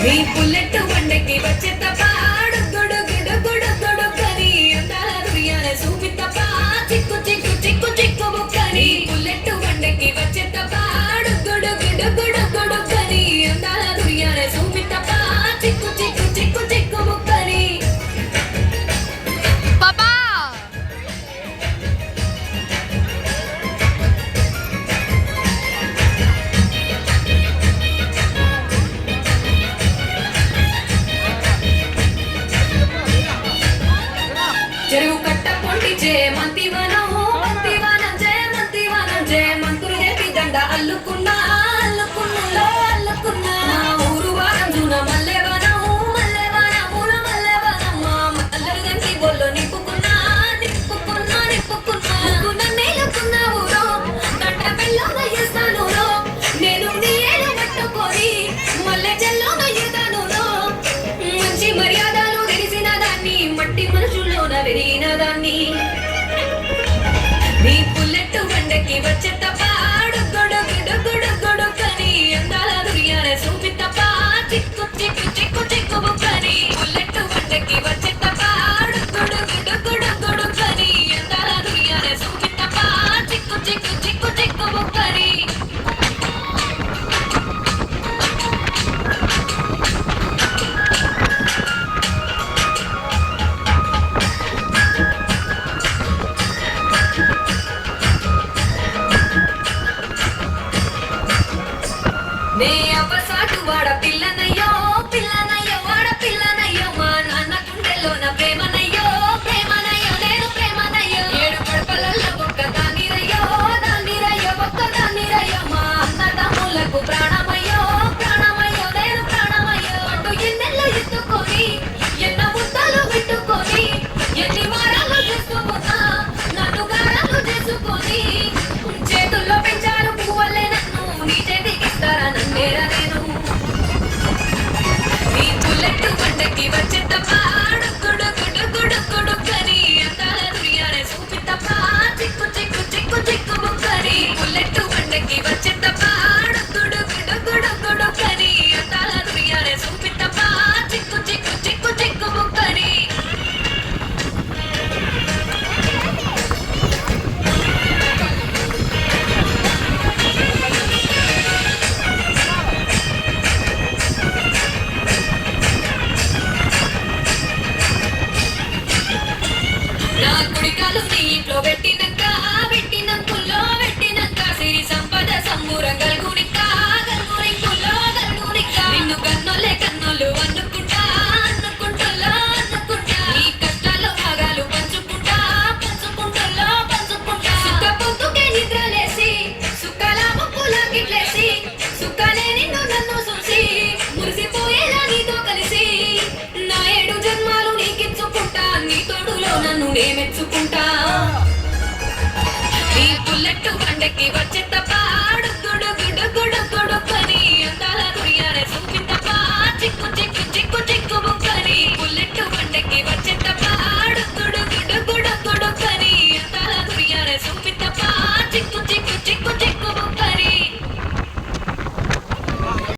నీ బుల్లెట్ వండకి వచ్చే తపాడు గుడు గుడు గుడు గుడు కని అందాల దుర్యాన చూపి తపా చిక్కు చిక్కు చిక్కు చిక్కు బుక్కని బుల్లెట్ వండకి వచ్చే తపాడు గుడు గుడు గుడు గుడు కని అందాల దుర్యాన చూపి తపా చిక్కు చిక్కు చిక్కు చిక్కు బుక్కని పాపా చెరువు కట్ట పొంటి మంతివనం మంతివనం మంతివనం మంతులు చేతి దండ అల్లుకున్నా అల్లుకున్నా అల్లుకున్నా మా ఊరు వారం జూన మల్లెవనం మల్లెవనం ఊర మల్లెవనం మా మల్లెలు గంటి బొల్లో నిప్పుకున్నా నిప్పుకున్నా నిప్పుకున్నా నన్నేలుకున్నా ఊరో గంట పెళ్ళోన చేస్తాను నేను నీ ఏలు పట్టుకొని మల్లె చెల్లోన ఎదాను మంచి మర్యాదలు తెలిసిన దాన్ని మట్టి మనుషుల్లోన వెరిగిన దాన్ని నీ బుల్లెట్ బండకి వచ్చే తపాడు గొడు గుడు గుడు గుడు కని అందాల దుర్యాన చూపి తపా చిక్కు చిక్కు చిక్కు చిక్కు బుక్కని బుల్లెట్ బండకి వచ్చే తపాడు గొడు గుడు గుడు గుడు కని అందాల దుర్యాన చూపి తపా చిక్కు చిక్కు చిక్కు చిక్కు బుక్కని నే అవ్వసాటు వాడ పిల్లనయ్యో పిల్లనయ్యో వాడ పిల్లనయ్యో మా నాన్న గుండెలోన ప్రేమనయ్యో ప్రేమనయ్యో నేను ప్రేమనయ్యో ఏడు పడపలల్లో ఒక్క దానిరయ్యో దానిరయ్యో ఒక్క దానిరయ్యో మా అన్నదమ్ములకు ప్రాణమయ్యో ప్రాణమయ్యో నేను ప్రాణమయ్యో అటు ఎన్నెల్లో ఎత్తుకొని ఎన్న ముద్దలు పెట్టుకొని ఎన్ని వారాలు చేసుకున్నా నన్ను గారాలు చేసుకొని చేతుల్లో పెంచారు పువ్వులే నన్ను నీ చేతికి ఇస్తారా నన్నేరా నేను నీ బుల్లెట్ బండకి వచ్చే తపాడు గుడు గుడు గుడు గుడు కని అందాల దుర్యాన చూపి తపా చిక్కు చిక్కు చిక్కు చిక్కు బుక్కని బుల్లెట్ బండకి వచ్చే తపాడు గుడు గుడు గుడు గుడు కని అందాల దుర్యాన చూపి తపా చిక్కు చిక్కు చిక్కు చిక్కు బుక్కని నా కుడికాలు నీ ఇంట్లో పెట్టినాక పెట్టినంకుల్లో పెట్టినాక సిరి సంపద సంబూరం కలుగుని